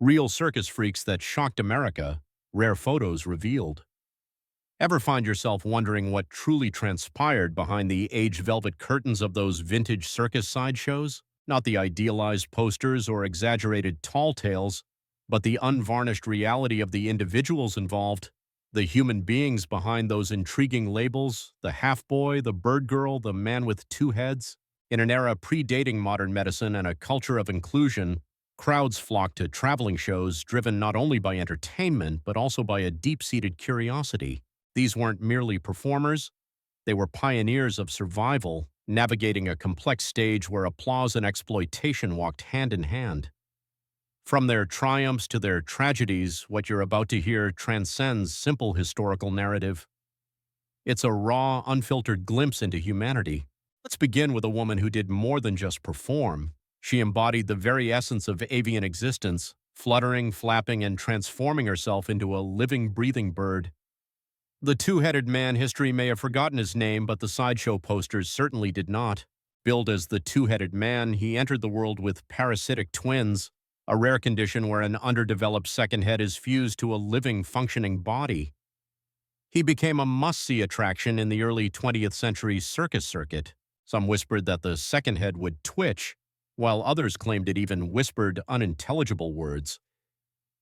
Real circus freaks that shocked America, rare photos revealed. Ever find yourself wondering what truly transpired behind the aged velvet curtains of those vintage circus sideshows? Not the idealized posters or exaggerated tall tales, but the unvarnished reality of the individuals involved, the human beings behind those intriguing labels, the half-boy, the bird girl, the man with two heads. In an era predating modern medicine and a culture of inclusion, crowds flocked to traveling shows driven not only by entertainment but also by a deep-seated curiosity. These weren't merely performers, they were pioneers of survival, navigating a complex stage where applause and exploitation walked hand in hand. From their triumphs to their tragedies, what you're about to hear transcends simple historical narrative. It's a raw, unfiltered glimpse into humanity. Let's begin with a woman who did more than just perform. She embodied the very essence of avian existence, fluttering, flapping, and transforming herself into a living, breathing bird. The two-headed man history may have forgotten his name, but the sideshow posters certainly did not. Billed as the two-headed man, he entered the world with parasitic twins, a rare condition where an underdeveloped second head is fused to a living, functioning body. He became a must-see attraction in the early 20th century circus circuit. Some whispered that the second head would twitch, while others claimed it even whispered unintelligible words.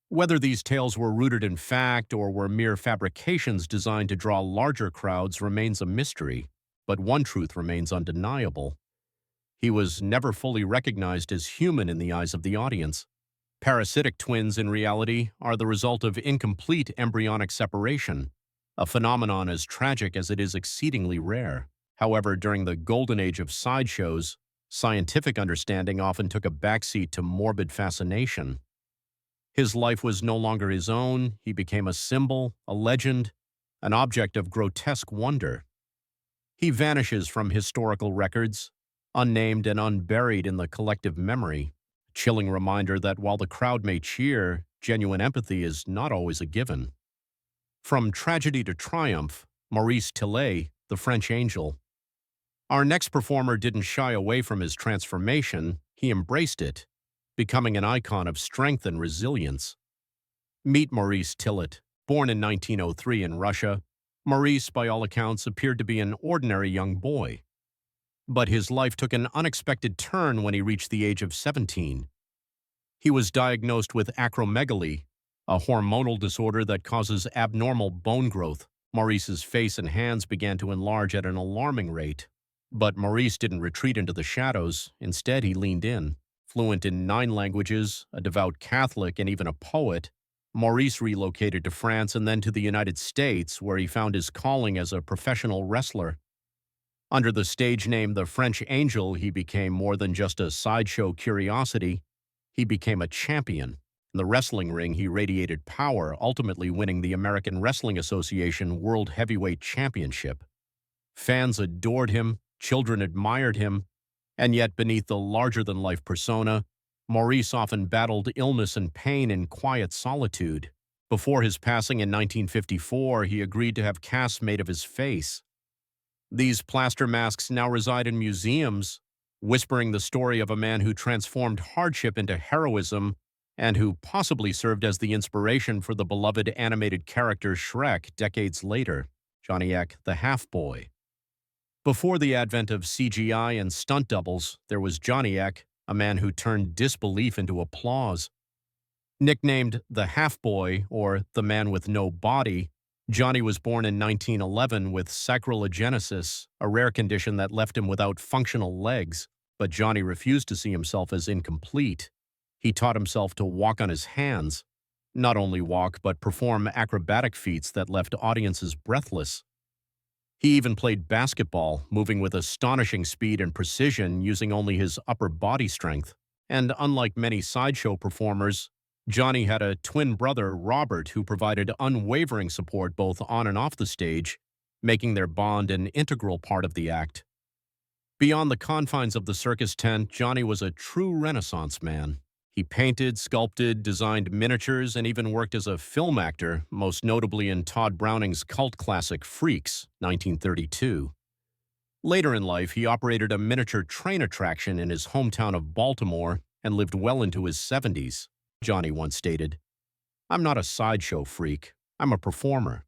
Whether these tales were rooted in fact or were mere fabrications designed to draw larger crowds remains a mystery, but one truth remains undeniable. He was never fully recognized as human in the eyes of the audience. Parasitic twins, in reality, are the result of incomplete embryonic separation, a phenomenon as tragic as it is exceedingly rare. However, during the golden age of sideshows, scientific understanding often took a backseat to morbid fascination. His life was no longer his own. He became a symbol, a legend, an object of grotesque wonder. He vanishes from historical records, unnamed and unburied in the collective memory, a chilling reminder that while the crowd may cheer, genuine empathy is not always a given. From tragedy to triumph, Maurice Tillet, the French angel. Our next performer didn't shy away from his transformation, he embraced it, becoming an icon of strength and resilience. Meet Maurice Tillet. Born in 1903 in Russia, Maurice, by all accounts, appeared to be an ordinary young boy. But his life took an unexpected turn when he reached the age of 17. He was diagnosed with acromegaly, a hormonal disorder that causes abnormal bone growth. Maurice's face and hands began to enlarge at an alarming rate. But Maurice didn't retreat into the shadows. Instead, he leaned in. Fluent in 9 languages, a devout Catholic, and even a poet, Maurice relocated to France and then to the United States, where he found his calling as a professional wrestler. Under the stage name The French Angel, he became more than just a sideshow curiosity. He became a champion. In the wrestling ring, he radiated power, ultimately winning the American Wrestling Association World Heavyweight Championship. Fans adored him, children admired him, and yet beneath the larger-than-life persona, Maurice often battled illness and pain in quiet solitude. Before his passing in 1954, he agreed to have casts made of his face. These plaster masks now reside in museums, whispering the story of a man who transformed hardship into heroism and who possibly served as the inspiration for the beloved animated character Shrek decades later, Johnny Eck, the half-boy. Before the advent of CGI and stunt doubles, there was Johnny Eck, a man who turned disbelief into applause. Nicknamed the half-boy, or the man with no body, Johnny was born in 1911 with sacral agenesis, a rare condition that left him without functional legs, but Johnny refused to see himself as incomplete. He taught himself to walk on his hands, not only walk but perform acrobatic feats that left audiences breathless. He even played basketball, moving with astonishing speed and precision using only his upper body strength. And unlike many sideshow performers, Johnny had a twin brother, Robert, who provided unwavering support both on and off the stage, making their bond an integral part of the act. Beyond the confines of the circus tent, Johnny was a true Renaissance man. He painted, sculpted, designed miniatures, and even worked as a film actor, most notably in Todd Browning's cult classic Freaks, 1932. Later in life, he operated a miniature train attraction in his hometown of Baltimore, and lived well into his 70s. Johnny once stated, "I'm not a sideshow freak, I'm a performer."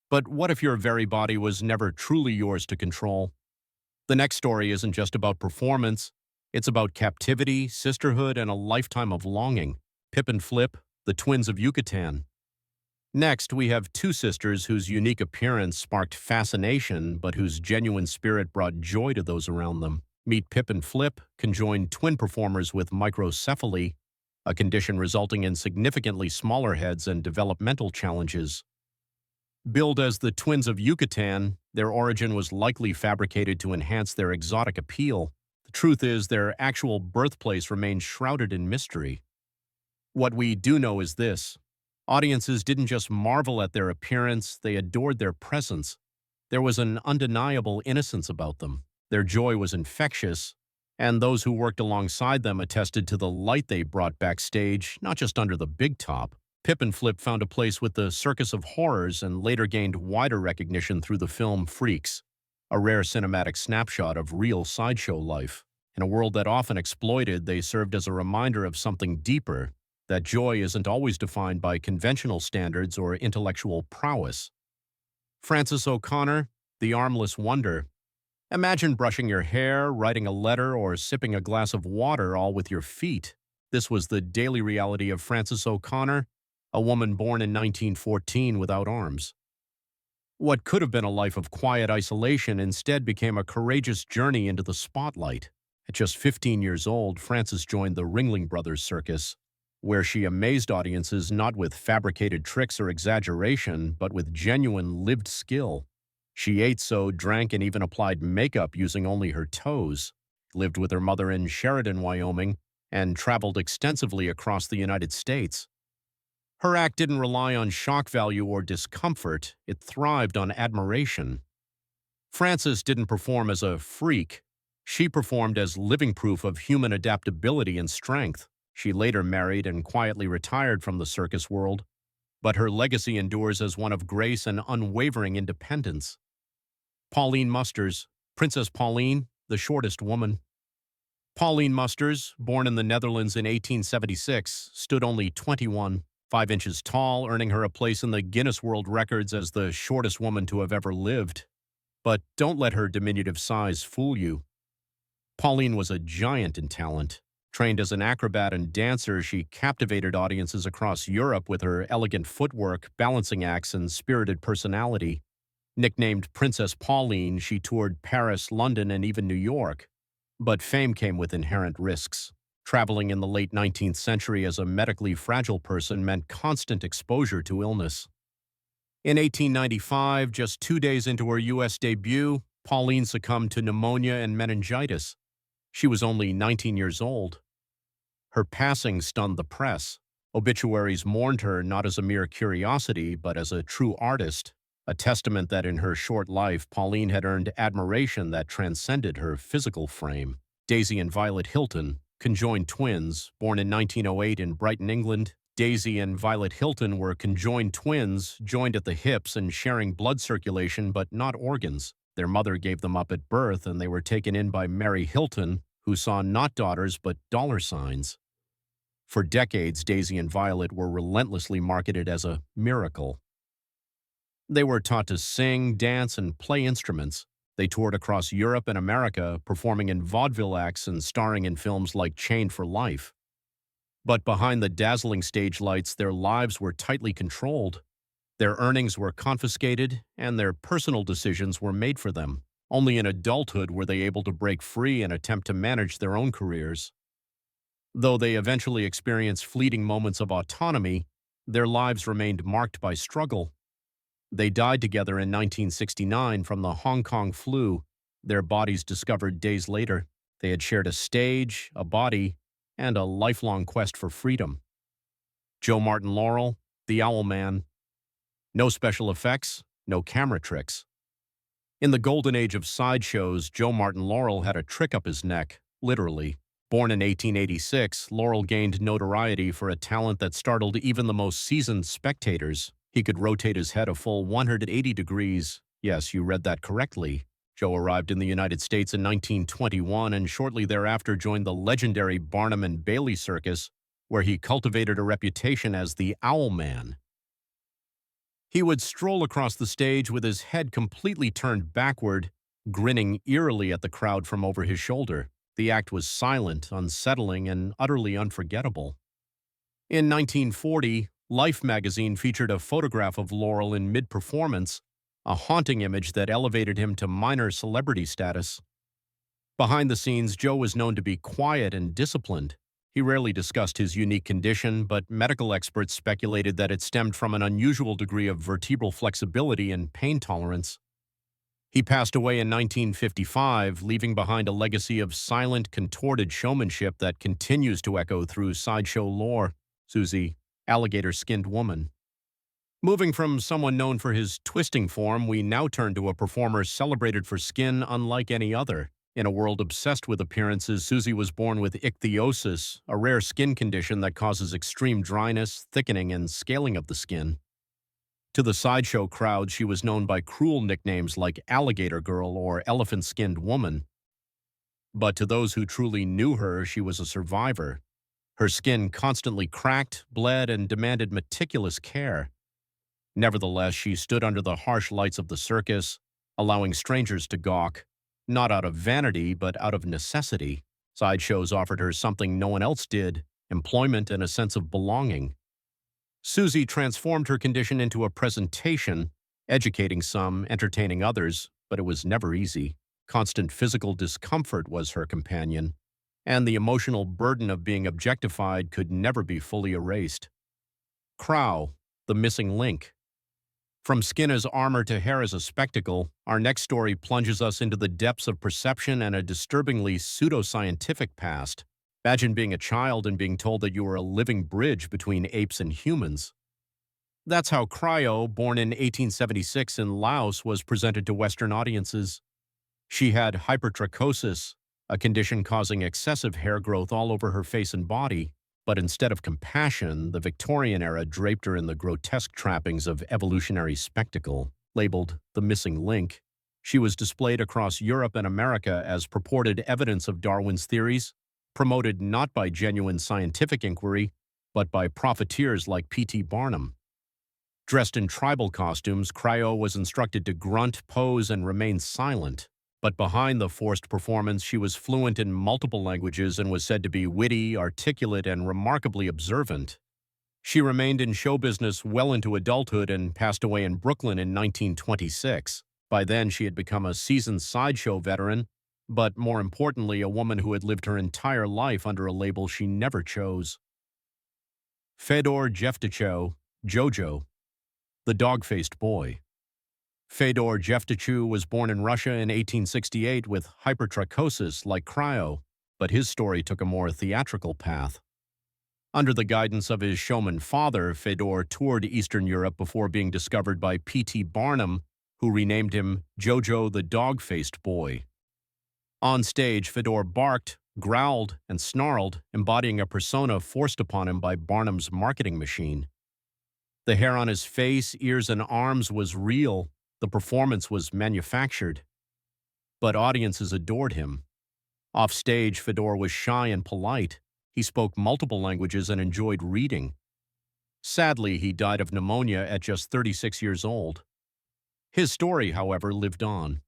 But what if your very body was never truly yours to control? The next story isn't just about performance, it's about captivity, sisterhood, and a lifetime of longing. Pip and Flip, the twins of Yucatan. Next, we have two sisters whose unique appearance sparked fascination, but whose genuine spirit brought joy to those around them. Meet Pip and Flip, conjoined twin performers with microcephaly, a condition resulting in significantly smaller heads and developmental challenges. Billed as the twins of Yucatan, their origin was likely fabricated to enhance their exotic appeal. The truth is, their actual birthplace remains shrouded in mystery. What we do know is this: audiences didn't just marvel at their appearance, they adored their presence. There was an undeniable innocence about them. Their joy was infectious, and those who worked alongside them attested to the light they brought backstage, not just under the big top. Pip and Flip found a place with the Circus of Horrors and later gained wider recognition through the film Freaks, a rare cinematic snapshot of real sideshow life. In a world that often exploited, they served as a reminder of something deeper, that joy isn't always defined by conventional standards or intellectual prowess. Frances O'Connor, the armless wonder. Imagine brushing your hair, writing a letter, or sipping a glass of water all with your feet. This was the daily reality of Frances O'Connor, a woman born in 1914 without arms. What could have been a life of quiet isolation instead became a courageous journey into the spotlight. At just 15 years old, Frances joined the Ringling Brothers Circus, where she amazed audiences not with fabricated tricks or exaggeration, but with genuine lived skill. She ate, sewed, drank, and even applied makeup using only her toes, lived with her mother in Sheridan, Wyoming, and traveled extensively across the United States. Her act didn't rely on shock value or discomfort, it thrived on admiration. Frances didn't perform as a freak. She performed as living proof of human adaptability and strength. She later married and quietly retired from the circus world, but her legacy endures as one of grace and unwavering independence. Pauline Musters, Princess Pauline, the shortest woman. Pauline Musters, born in the Netherlands in 1876, stood only 21.5 inches tall, earning her a place in the Guinness World Records as the shortest woman to have ever lived. But don't let her diminutive size fool you. Pauline was a giant in talent. Trained as an acrobat and dancer, she captivated audiences across Europe with her elegant footwork, balancing acts, and spirited personality. Nicknamed Princess Pauline, she toured Paris, London, and even New York. But fame came with inherent risks. Traveling in the late 19th century as a medically fragile person meant constant exposure to illness. In 1895, just 2 days into her U.S. debut, Pauline succumbed to pneumonia and meningitis. She was only 19 years old. Her passing stunned the press. Obituaries mourned her not as a mere curiosity, but as a true artist, a testament that in her short life, Pauline had earned admiration that transcended her physical frame. Daisy and Violet Hilton, conjoined twins, born in 1908 in Brighton, England. Daisy and Violet Hilton were conjoined twins, joined at the hips and sharing blood circulation but not organs. Their mother gave them up at birth, and they were taken in by Mary Hilton, who saw not daughters but dollar signs. For decades, Daisy and Violet were relentlessly marketed as a miracle. They were taught to sing, dance, and play instruments. They toured across Europe and America, performing in vaudeville acts and starring in films like Chained for Life. But behind the dazzling stage lights, their lives were tightly controlled. Their earnings were confiscated, and their personal decisions were made for them. Only in adulthood were they able to break free and attempt to manage their own careers. Though they eventually experienced fleeting moments of autonomy, their lives remained marked by struggle. They died together in 1969 from the Hong Kong flu, their bodies discovered days later. They had shared a stage, a body, and a lifelong quest for freedom. Joe Martin Laurel, the Owl Man. No special effects, no camera tricks. In the golden age of sideshows, Joe Martin Laurel had a trick up his neck, literally. Born in 1886, Laurel gained notoriety for a talent that startled even the most seasoned spectators. He could rotate his head a full 180 degrees. Yes, you read that correctly. Joe arrived in the United States in 1921 and shortly thereafter joined the legendary Barnum and Bailey Circus, where he cultivated a reputation as the Owl Man. He would stroll across the stage with his head completely turned backward, grinning eerily at the crowd from over his shoulder. The act was silent, unsettling, and utterly unforgettable. In 1940, Life magazine featured a photograph of Laurel in mid-performance, a haunting image that elevated him to minor celebrity status. Behind the scenes, Joe was known to be quiet and disciplined. He rarely discussed his unique condition, but medical experts speculated that it stemmed from an unusual degree of vertebral flexibility and pain tolerance. He passed away in 1955, leaving behind a legacy of silent, contorted showmanship that continues to echo through sideshow lore. Susie, alligator-skinned woman. Moving from someone known for his twisting form, we now turn to a performer celebrated for skin unlike any other. In a world obsessed with appearances, Susie was born with ichthyosis, a rare skin condition that causes extreme dryness, thickening, and scaling of the skin. To the sideshow crowd, she was known by cruel nicknames like Alligator Girl or Elephant-Skinned Woman. But to those who truly knew her, she was a survivor. Her skin constantly cracked, bled, and demanded meticulous care. Nevertheless, she stood under the harsh lights of the circus, allowing strangers to gawk, not out of vanity, but out of necessity. Sideshows offered her something no one else did: employment and a sense of belonging. Susie transformed her condition into a presentation, educating some, entertaining others, but it was never easy. Constant physical discomfort was her companion, and the emotional burden of being objectified could never be fully erased. Crow, the missing link. From skin as armor to hair as a spectacle, our next story plunges us into the depths of perception and a disturbingly pseudoscientific past. Imagine being a child and being told that you were a living bridge between apes and humans. That's how Cryo, born in 1876 in Laos, was presented to Western audiences. She had hypertrichosis, a condition causing excessive hair growth all over her face and body. But instead of compassion, the Victorian era draped her in the grotesque trappings of evolutionary spectacle. Labeled the missing link, she was displayed across Europe and America as purported evidence of Darwin's theories, promoted not by genuine scientific inquiry, but by profiteers like P.T. Barnum. Dressed in tribal costumes, Cryo was instructed to grunt, pose, and remain silent. But behind the forced performance, she was fluent in multiple languages and was said to be witty, articulate, and remarkably observant. She remained in show business well into adulthood and passed away in Brooklyn in 1926. By then, she had become a seasoned sideshow veteran, but more importantly, a woman who had lived her entire life under a label she never chose. Fedor Jevtuchev, Jojo, the dog-faced boy. Fedor Jevtuchev was born in Russia in 1868 with hypertrichosis like Cryo, but his story took a more theatrical path. Under the guidance of his showman father, Fedor toured Eastern Europe before being discovered by P.T. Barnum, who renamed him Jojo the Dog-Faced Boy. On stage, Fedor barked, growled, and snarled, embodying a persona forced upon him by Barnum's marketing machine. The hair on his face, ears, and arms was real. The performance was manufactured. But audiences adored him. Off stage, Fedor was shy and polite. He spoke multiple languages and enjoyed reading. Sadly, he died of pneumonia at just 36 years old. His story, however, lived on.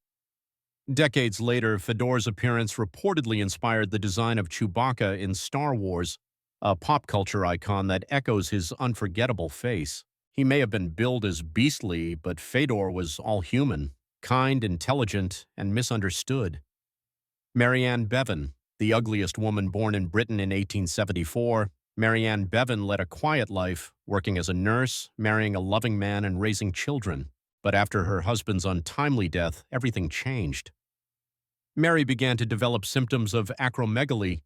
Decades later, Fedor's appearance reportedly inspired the design of Chewbacca in Star Wars, a pop culture icon that echoes his unforgettable face. He may have been billed as beastly, but Fedor was all human, kind, intelligent, and misunderstood. Marianne Bevan, the ugliest woman born in Britain in 1874, Marianne Bevan led a quiet life, working as a nurse, marrying a loving man, and raising children. But after her husband's untimely death, everything changed. Mary began to develop symptoms of acromegaly,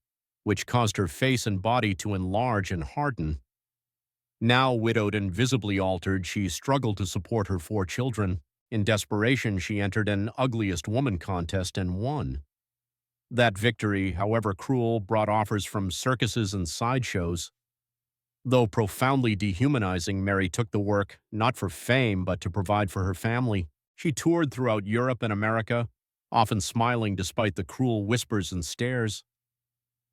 which caused her face and body to enlarge and harden. Now widowed and visibly altered, she struggled to support her 4 children. In desperation, she entered an ugliest woman contest and won. That victory, however cruel, brought offers from circuses and sideshows. Though profoundly dehumanizing, Mary took the work not for fame but to provide for her family. She toured throughout Europe and America, often smiling despite the cruel whispers and stares.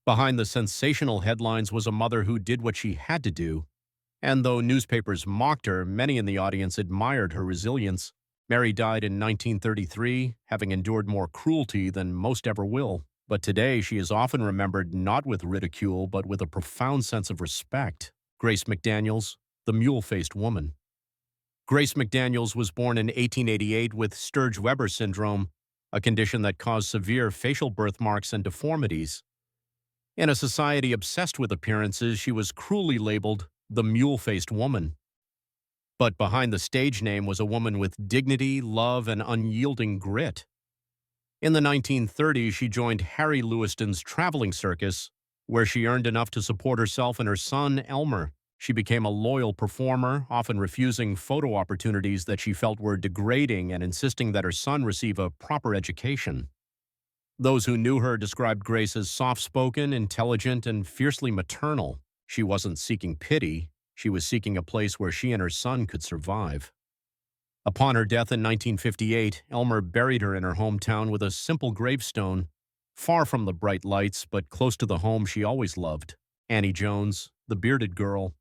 Behind the sensational headlines was a mother who did what she had to do, and though newspapers mocked her, many in the audience admired her resilience. Mary died in 1933, having endured more cruelty than most ever will. But today, she is often remembered not with ridicule, but with a profound sense of respect. Grace McDaniels, the mule-faced woman. Grace McDaniels was born in 1888 with Sturge-Weber syndrome, a condition that caused severe facial birthmarks and deformities. In a society obsessed with appearances, she was cruelly labeled the mule-faced woman. But behind the stage name was a woman with dignity, love, and unyielding grit. In the 1930s, she joined Harry Lewiston's traveling circus, where she earned enough to support herself and her son, Elmer. She became a loyal performer, often refusing photo opportunities that she felt were degrading and insisting that her son receive a proper education. Those who knew her described Grace as soft-spoken, intelligent, and fiercely maternal. She wasn't seeking pity. She was seeking a place where she and her son could survive. Upon her death in 1958, Elmer buried her in her hometown with a simple gravestone, far from the bright lights but close to the home she always loved, Annie Jones, the bearded girl.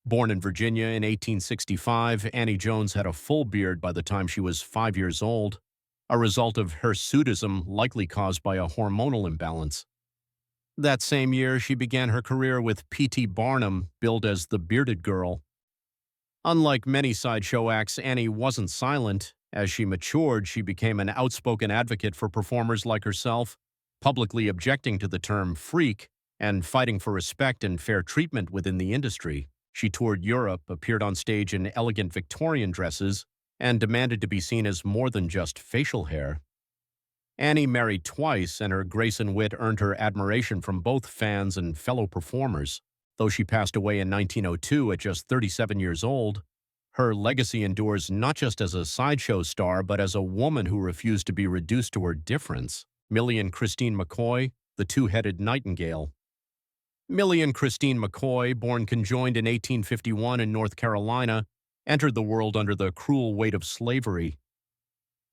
Born in Virginia in 1865, Annie Jones had a full beard by the time she was 5 years old, a result of hirsutism likely caused by a hormonal imbalance. That same year, she began her career with P.T. Barnum, billed as the bearded girl. Unlike many sideshow acts, Annie wasn't silent. As she matured, she became an outspoken advocate for performers like herself, publicly objecting to the term freak and fighting for respect and fair treatment within the industry. She toured Europe, appeared on stage in elegant Victorian dresses, and demanded to be seen as more than just facial hair. Annie married twice, and her grace and wit earned her admiration from both fans and fellow performers. Though she passed away in 1902 at just 37 years old, her legacy endures not just as a sideshow star, but as a woman who refused to be reduced to her difference. Millie and Christine McCoy, the two-headed nightingale. Millie and Christine McCoy, born conjoined in 1851 in North Carolina, entered the world under the cruel weight of slavery.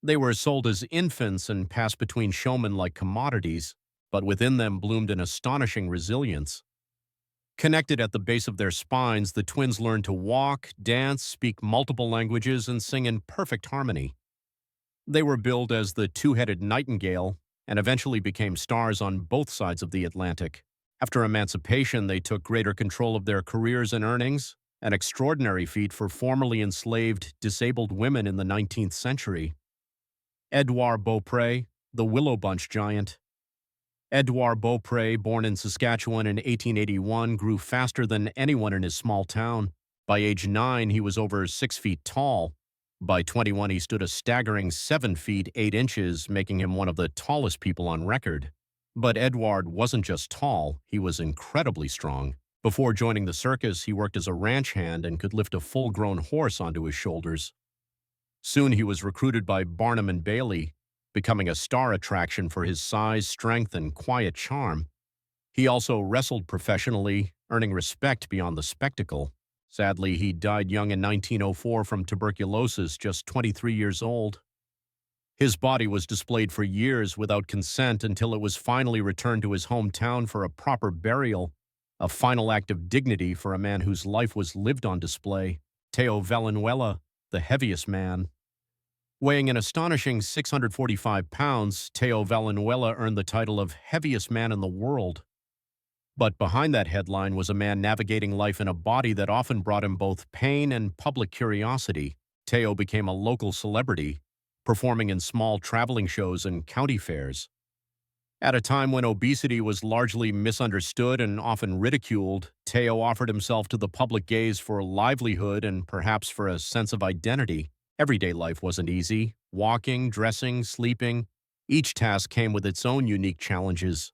They were sold as infants and passed between showmen like commodities, but within them bloomed an astonishing resilience. Connected at the base of their spines, the twins learned to walk, dance, speak multiple languages, and sing in perfect harmony. They were billed as the two-headed nightingale and eventually became stars on both sides of the Atlantic. After emancipation, they took greater control of their careers and earnings, an extraordinary feat for formerly enslaved, disabled women in the 19th century. Edouard Beaupré, the Willow Bunch giant. Edouard Beaupré, born in Saskatchewan in 1881, grew faster than anyone in his small town. By age 9, he was over 6 feet tall. By 21, he stood a staggering 7 feet 8 inches, making him one of the tallest people on record. But Edouard wasn't just tall, he was incredibly strong. Before joining the circus, he worked as a ranch hand and could lift a full-grown horse onto his shoulders. Soon he was recruited by Barnum and Bailey, becoming a star attraction for his size, strength, and quiet charm. He also wrestled professionally, earning respect beyond the spectacle. Sadly, he died young in 1904 from tuberculosis, just 23 years old. His body was displayed for years without consent until it was finally returned to his hometown for a proper burial, a final act of dignity for a man whose life was lived on display. Theo Valenzuela, the heaviest man. Weighing an astonishing 645 pounds, Theo Valenzuela earned the title of heaviest man in the world. But behind that headline was a man navigating life in a body that often brought him both pain and public curiosity. Theo became a local celebrity, performing in small traveling shows and county fairs. At a time when obesity was largely misunderstood and often ridiculed, Theo offered himself to the public gaze for a livelihood and perhaps for a sense of identity. Everyday life wasn't easy. Walking, dressing, sleeping, each task came with its own unique challenges.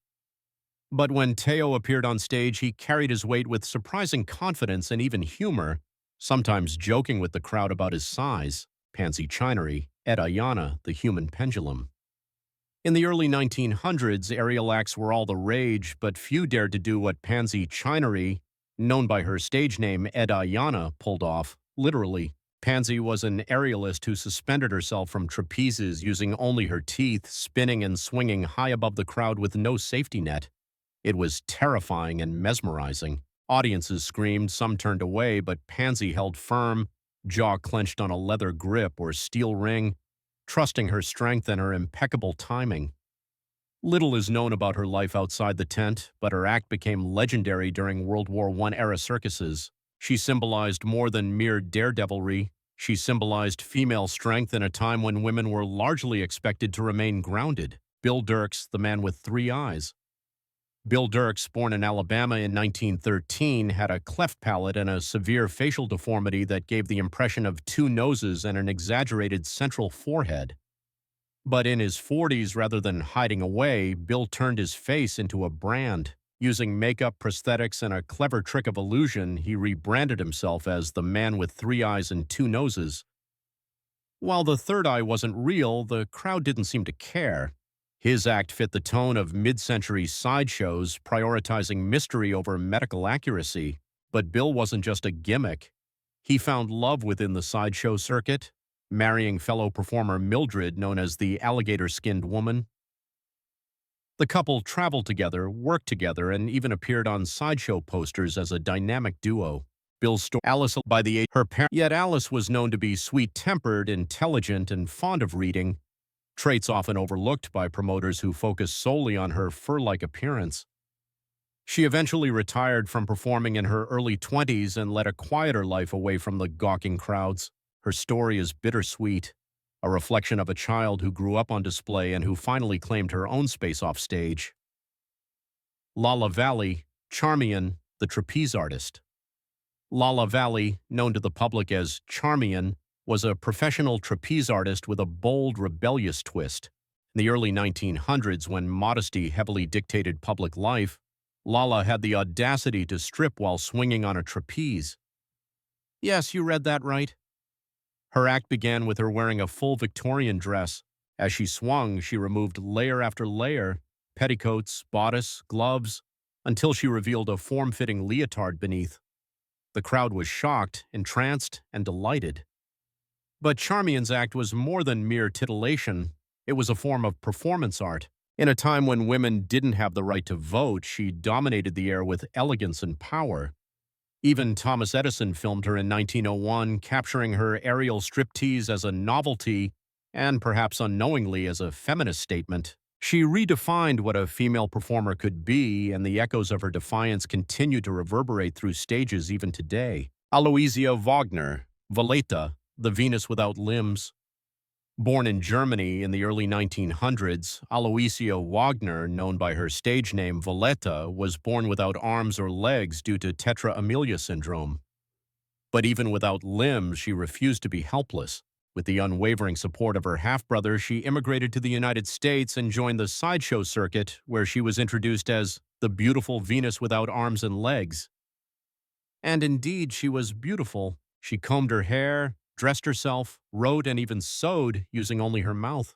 But when Theo appeared on stage, he carried his weight with surprising confidence and even humor, sometimes joking with the crowd about his size. Pansy Chinery, Ed Ayana, the human pendulum. In the early 1900s, aerial acts were all the rage, but few dared to do what Pansy Chinery, known by her stage name Ed Ayana, pulled off, literally. Pansy was an aerialist who suspended herself from trapezes using only her teeth, spinning and swinging high above the crowd with no safety net. It was terrifying and mesmerizing. Audiences screamed, some turned away, but Pansy held firm, jaw clenched on a leather grip or steel ring, trusting her strength and her impeccable timing. Little is known about her life outside the tent, but her act became legendary during World War I-era circuses. She symbolized more than mere daredevilry. She symbolized female strength in a time when women were largely expected to remain grounded. Bill Dirks, the man with three eyes. Bill Dirks, born in Alabama in 1913, had a cleft palate and a severe facial deformity that gave the impression of two noses and an exaggerated central forehead. But in his 40s, rather than hiding away, Bill turned his face into a brand. Using makeup, prosthetics, and a clever trick of illusion, he rebranded himself as the man with three eyes and two noses. While the third eye wasn't real, the crowd didn't seem to care. His act fit the tone of mid-century sideshows, prioritizing mystery over medical accuracy. But Bill wasn't just a gimmick. He found love within the sideshow circuit, marrying fellow performer Mildred, known as the alligator-skinned woman. The couple traveled together, worked together, and even appeared on sideshow posters as a dynamic duo. Bill's story, Alice by the age her parents, yet Alice was known to be sweet-tempered, intelligent, and fond of reading, traits often overlooked by promoters who focus solely on her fur-like appearance. She eventually retired from performing in her early 20s and led a quieter life away from the gawking crowds. Her story is bittersweet, a reflection of a child who grew up on display and who finally claimed her own space off stage. Lala Valley, Charmian, the trapeze artist. Lala Valley, known to the public as Charmian, was a professional trapeze artist with a bold, rebellious twist. In the early 1900s, when modesty heavily dictated public life, Lala had the audacity to strip while swinging on a trapeze. Yes, you read that right. Her act began with her wearing a full Victorian dress. As she swung, she removed layer after layer, petticoats, bodice, gloves, until she revealed a form-fitting leotard beneath. The crowd was shocked, entranced, and delighted. But Charmian's act was more than mere titillation. It was a form of performance art. In a time when women didn't have the right to vote, she dominated the air with elegance and power. Even Thomas Edison filmed her in 1901, capturing her aerial striptease as a novelty and perhaps unknowingly as a feminist statement. She redefined what a female performer could be, and the echoes of her defiance continue to reverberate through stages even today. Aloysia Wagner, Valletta, the Venus without limbs. Born in Germany in the early 1900s, Aloysia Wagner, known by her stage name Valletta, was born without arms or legs due to tetra amelia syndrome. But even without limbs, she refused to be helpless. With the unwavering support of her half-brother, she immigrated to the United States and joined the sideshow circuit, where she was introduced as the beautiful Venus without arms and legs. And indeed, she was beautiful. She combed her hair, dressed herself, wrote, and even sewed using only her mouth.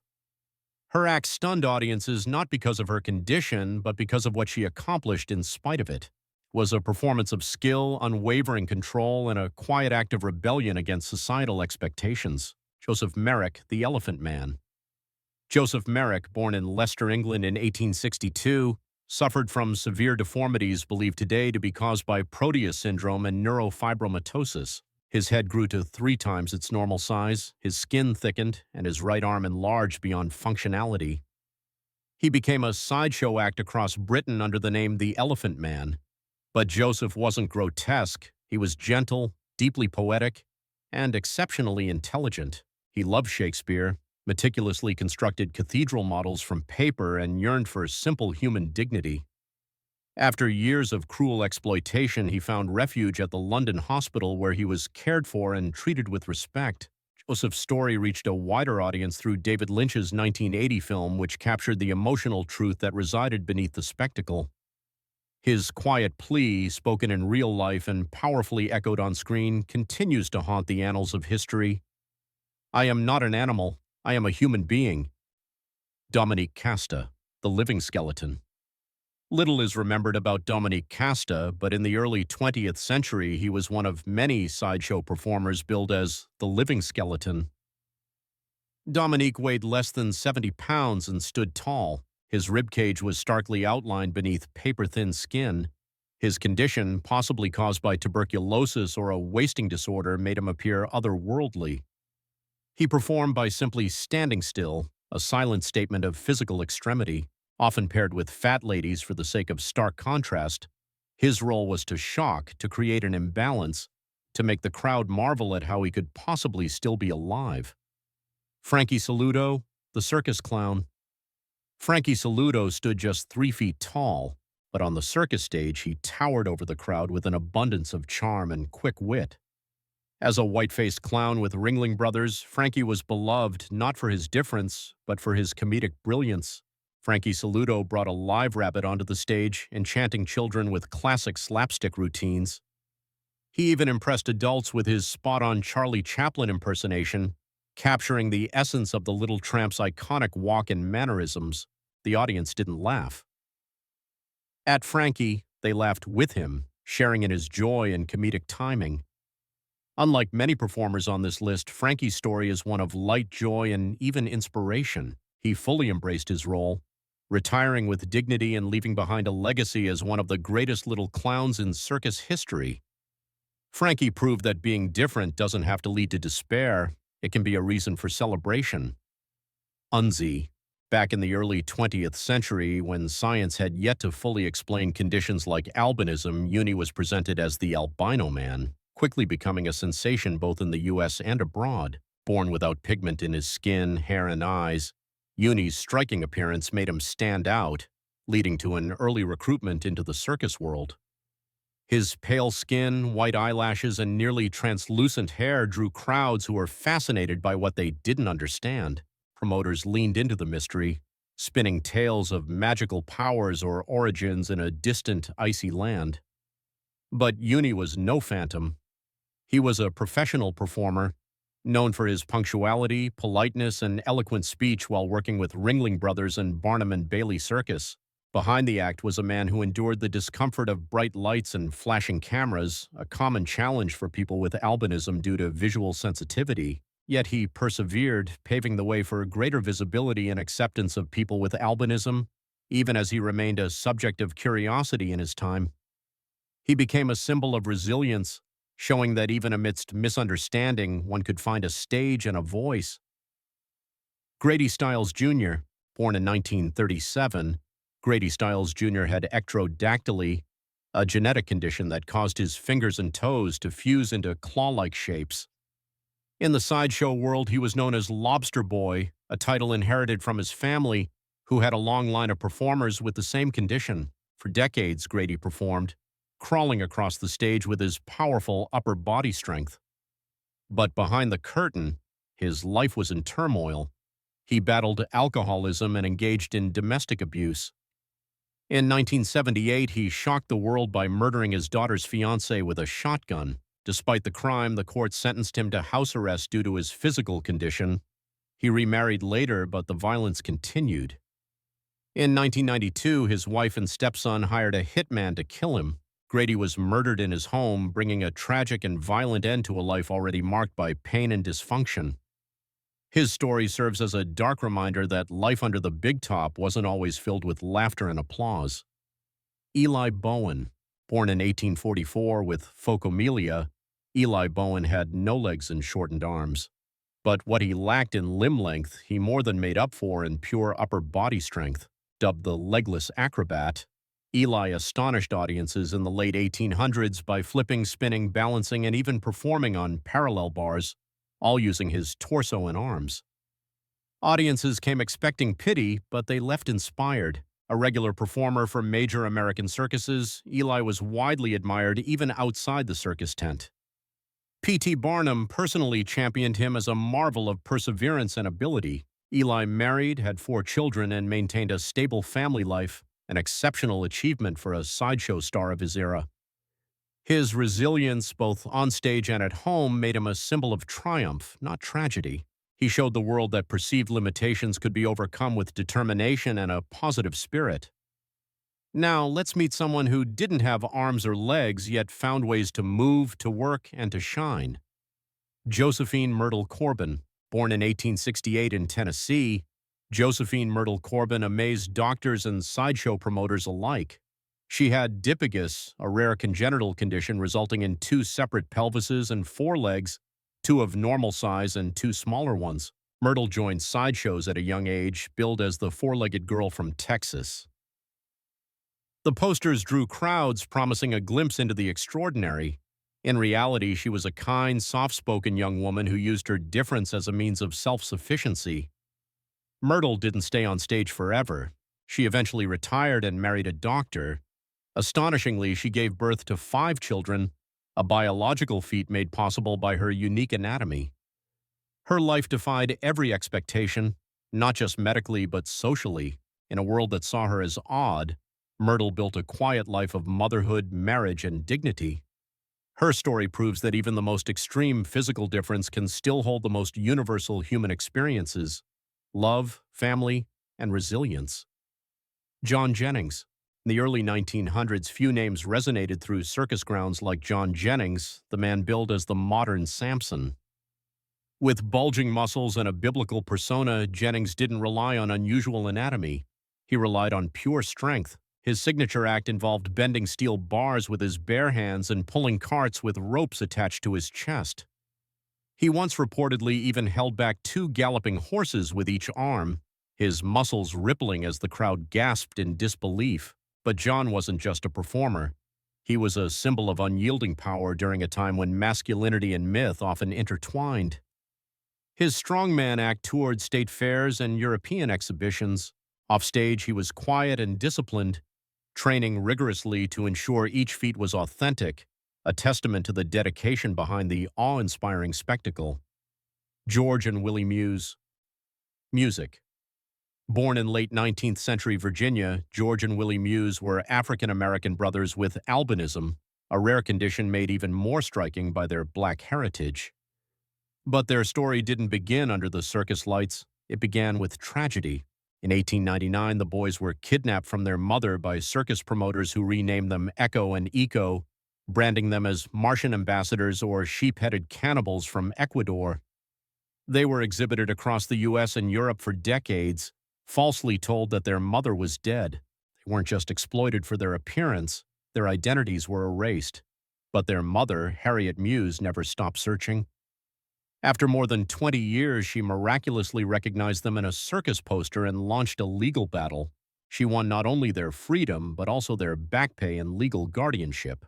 Her act stunned audiences not because of her condition, but because of what she accomplished in spite of it. It was a performance of skill, unwavering control, and a quiet act of rebellion against societal expectations. Joseph Merrick, the Elephant Man. Joseph Merrick, born in Leicester, England in 1862, suffered from severe deformities believed today to be caused by Proteus syndrome and neurofibromatosis. His head grew to 3 times its normal size, his skin thickened, and his right arm enlarged beyond functionality. He became a sideshow act across Britain under the name The Elephant Man. But Joseph wasn't grotesque. He was gentle, deeply poetic, and exceptionally intelligent. He loved Shakespeare, meticulously constructed cathedral models from paper, and yearned for simple human dignity. After years of cruel exploitation, he found refuge at the London hospital where he was cared for and treated with respect. Joseph's story reached a wider audience through David Lynch's 1980 film, which captured the emotional truth that resided beneath the spectacle. His quiet plea, spoken in real life and powerfully echoed on screen, continues to haunt the annals of history. I am not an animal. I am a human being. Dominique Casta, The Living Skeleton. Little is remembered about Dominique Casta, but in the early 20th century, he was one of many sideshow performers billed as the living skeleton. Dominique weighed less than 70 pounds and stood tall. His ribcage was starkly outlined beneath paper-thin skin. His condition, possibly caused by tuberculosis or a wasting disorder, made him appear otherworldly. He performed by simply standing still, a silent statement of physical extremity, often paired with fat ladies for the sake of stark contrast. His role was to shock, to create an imbalance, to make the crowd marvel at how he could possibly still be alive. Frankie Saludo, the circus clown. Frankie Saludo stood just 3 feet tall, but on the circus stage he towered over the crowd with an abundance of charm and quick wit. As a white-faced clown with Ringling Brothers, Frankie was beloved not for his difference, but for his comedic brilliance. Frankie Saludo brought a live rabbit onto the stage, enchanting children with classic slapstick routines. He even impressed adults with his spot-on Charlie Chaplin impersonation, capturing the essence of the Little Tramp's iconic walk and mannerisms. The audience didn't laugh. At Frankie, they laughed with him, sharing in his joy and comedic timing. Unlike many performers on this list, Frankie's story is one of light joy and even inspiration. He fully embraced his role, retiring with dignity and leaving behind a legacy as one of the greatest little clowns in circus history. Frankie proved that being different doesn't have to lead to despair. It can be a reason for celebration. Unzi. Back in the early 20th century, when science had yet to fully explain conditions like albinism, Uni was presented as the albino man, quickly becoming a sensation both in the US and abroad. Born without pigment in his skin, hair, and eyes, Uni's striking appearance made him stand out, leading to an early recruitment into the circus world. His pale skin, white eyelashes, and nearly translucent hair drew crowds who were fascinated by what they didn't understand. Promoters leaned into the mystery, spinning tales of magical powers or origins in a distant, icy land. But Uni was no phantom. He was a professional performer, known for his punctuality, politeness, and eloquent speech while working with Ringling Brothers and Barnum and Bailey Circus. Behind the act was a man who endured the discomfort of bright lights and flashing cameras, a common challenge for people with albinism due to visual sensitivity. Yet he persevered, paving the way for greater visibility and acceptance of people with albinism, even as he remained a subject of curiosity in his time. He became a symbol of resilience, showing that even amidst misunderstanding, one could find a stage and a voice. Grady Stiles Jr., born in 1937, Grady Stiles Jr. had ectrodactyly, a genetic condition that caused his fingers and toes to fuse into claw-like shapes. In the sideshow world, he was known as Lobster Boy, a title inherited from his family, who had a long line of performers with the same condition. For decades, Grady performed, crawling across the stage with his powerful upper body strength. But behind the curtain, his life was in turmoil. He battled alcoholism and engaged in domestic abuse. In 1978, he shocked the world by murdering his daughter's fiancé with a shotgun. Despite the crime, the court sentenced him to house arrest due to his physical condition. He remarried later, but the violence continued. In 1992, his wife and stepson hired a hitman to kill him. Grady was murdered in his home, bringing a tragic and violent end to a life already marked by pain and dysfunction. His story serves as a dark reminder that life under the big top wasn't always filled with laughter and applause. Eli Bowen. Born in 1844 with phocomelia, Eli Bowen had no legs and shortened arms. But what he lacked in limb length, he more than made up for in pure upper body strength. Dubbed the legless acrobat, Eli astonished audiences in the late 1800s by flipping, spinning, balancing, and even performing on parallel bars, all using his torso and arms. Audiences came expecting pity, but they left inspired. A regular performer for major American circuses, Eli was widely admired even outside the circus tent. P.T. Barnum personally championed him as a marvel of perseverance and ability. Eli married, had 4 children, and maintained a stable family life, an exceptional achievement for a sideshow star of his era. His resilience, both on stage and at home, made him a symbol of triumph, not tragedy. He showed the world that perceived limitations could be overcome with determination and a positive spirit. Now, let's meet someone who didn't have arms or legs yet found ways to move, to work, and to shine. Josephine Myrtle Corbin. Born in 1868 in Tennessee, Josephine Myrtle Corbin amazed doctors and sideshow promoters alike. She had dipagus, a rare congenital condition resulting in two separate pelvises and four legs, two of normal size and two smaller ones. Myrtle joined sideshows at a young age, billed as the four-legged girl from Texas. The posters drew crowds promising a glimpse into the extraordinary. In reality, she was a kind, soft-spoken young woman who used her difference as a means of self-sufficiency. Myrtle didn't stay on stage forever. She eventually retired and married a doctor. Astonishingly, she gave birth to 5 children, a biological feat made possible by her unique anatomy. Her life defied every expectation, not just medically but socially. In a world that saw her as odd, Myrtle built a quiet life of motherhood, marriage, and dignity. Her story proves that even the most extreme physical difference can still hold the most universal human experiences: love, family, and resilience. John Jennings. In the early 1900s, few names resonated through circus grounds like John Jennings, the man billed as the modern Samson. With bulging muscles and a biblical persona, Jennings didn't rely on unusual anatomy. He relied on pure strength. His signature act involved bending steel bars with his bare hands and pulling carts with ropes attached to his chest. He once reportedly even held back 2 galloping horses with each arm, his muscles rippling as the crowd gasped in disbelief. But John wasn't just a performer. He was a symbol of unyielding power during a time when masculinity and myth often intertwined. His strongman act toured state fairs and European exhibitions. Offstage, he was quiet and disciplined, training rigorously to ensure each feat was authentic, a testament to the dedication behind the awe-inspiring spectacle. George and Willie Muse. Music. Born in late 19th century Virginia, George and Willie Muse were African-American brothers with albinism, a rare condition made even more striking by their black heritage. But their story didn't begin under the circus lights. It began with tragedy. In 1899, the boys were kidnapped from their mother by circus promoters who renamed them Echo and Eco, branding them as Martian ambassadors or sheep-headed cannibals from Ecuador. They were exhibited across the U.S. and Europe for decades, falsely told that their mother was dead. They weren't just exploited for their appearance, their identities were erased. But their mother, Harriet Muse, never stopped searching. After more than 20 years, she miraculously recognized them in a circus poster and launched a legal battle. She won not only their freedom, but also their back pay and legal guardianship.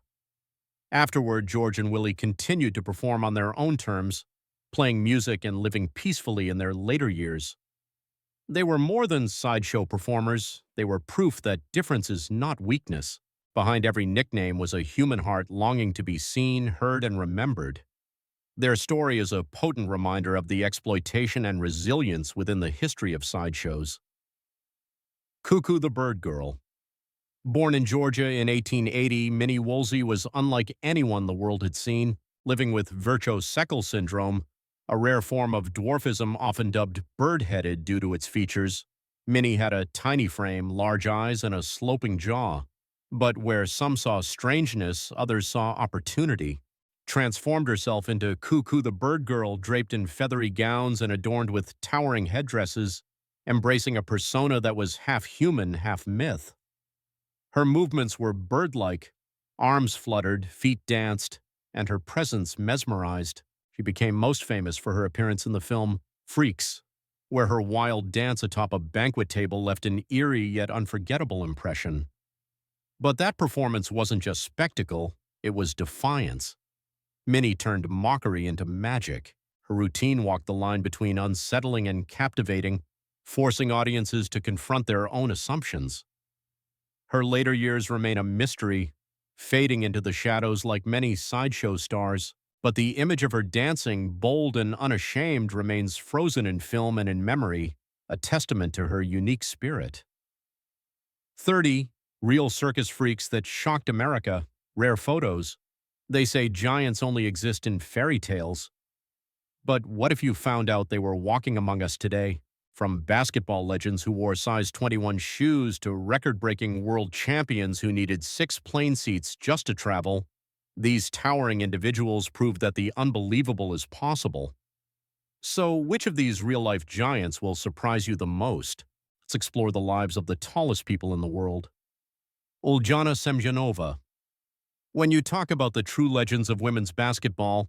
Afterward, George and Willie continued to perform on their own terms, playing music and living peacefully in their later years. They were more than sideshow performers. They were proof that difference is not weakness. Behind every nickname was a human heart longing to be seen, heard, and remembered. Their story is a potent reminder of the exploitation and resilience within the history of sideshows. Cuckoo the Bird Girl. Born in Georgia in 1880, Minnie Woolsey was unlike anyone the world had seen, living with Virchow-Seckel syndrome, a rare form of dwarfism often dubbed bird-headed due to its features. Minnie had a tiny frame, large eyes, and a sloping jaw. But where some saw strangeness, others saw opportunity. Transformed herself into Cuckoo the Bird Girl, draped in feathery gowns and adorned with towering headdresses, embracing a persona that was half human, half myth. Her movements were bird-like. Arms fluttered, feet danced, and her presence mesmerized. She became most famous for her appearance in the film Freaks, where her wild dance atop a banquet table left an eerie yet unforgettable impression. But that performance wasn't just spectacle, it was defiance. Minnie turned mockery into magic. Her routine walked the line between unsettling and captivating, forcing audiences to confront their own assumptions. Her later years remain a mystery, fading into the shadows like many sideshow stars, but the image of her dancing, bold and unashamed, remains frozen in film and in memory, a testament to her unique spirit. 30 real circus freaks that shocked America, rare photos. They say giants only exist in fairy tales. But what if you found out they were walking among us today? From basketball legends who wore size 21 shoes to record-breaking world champions who needed 6 plane seats just to travel, these towering individuals proved that the unbelievable is possible. So, which of these real-life giants will surprise you the most? Let's explore the lives of the tallest people in the world. Uljana Semjonova. When you talk about the true legends of women's basketball,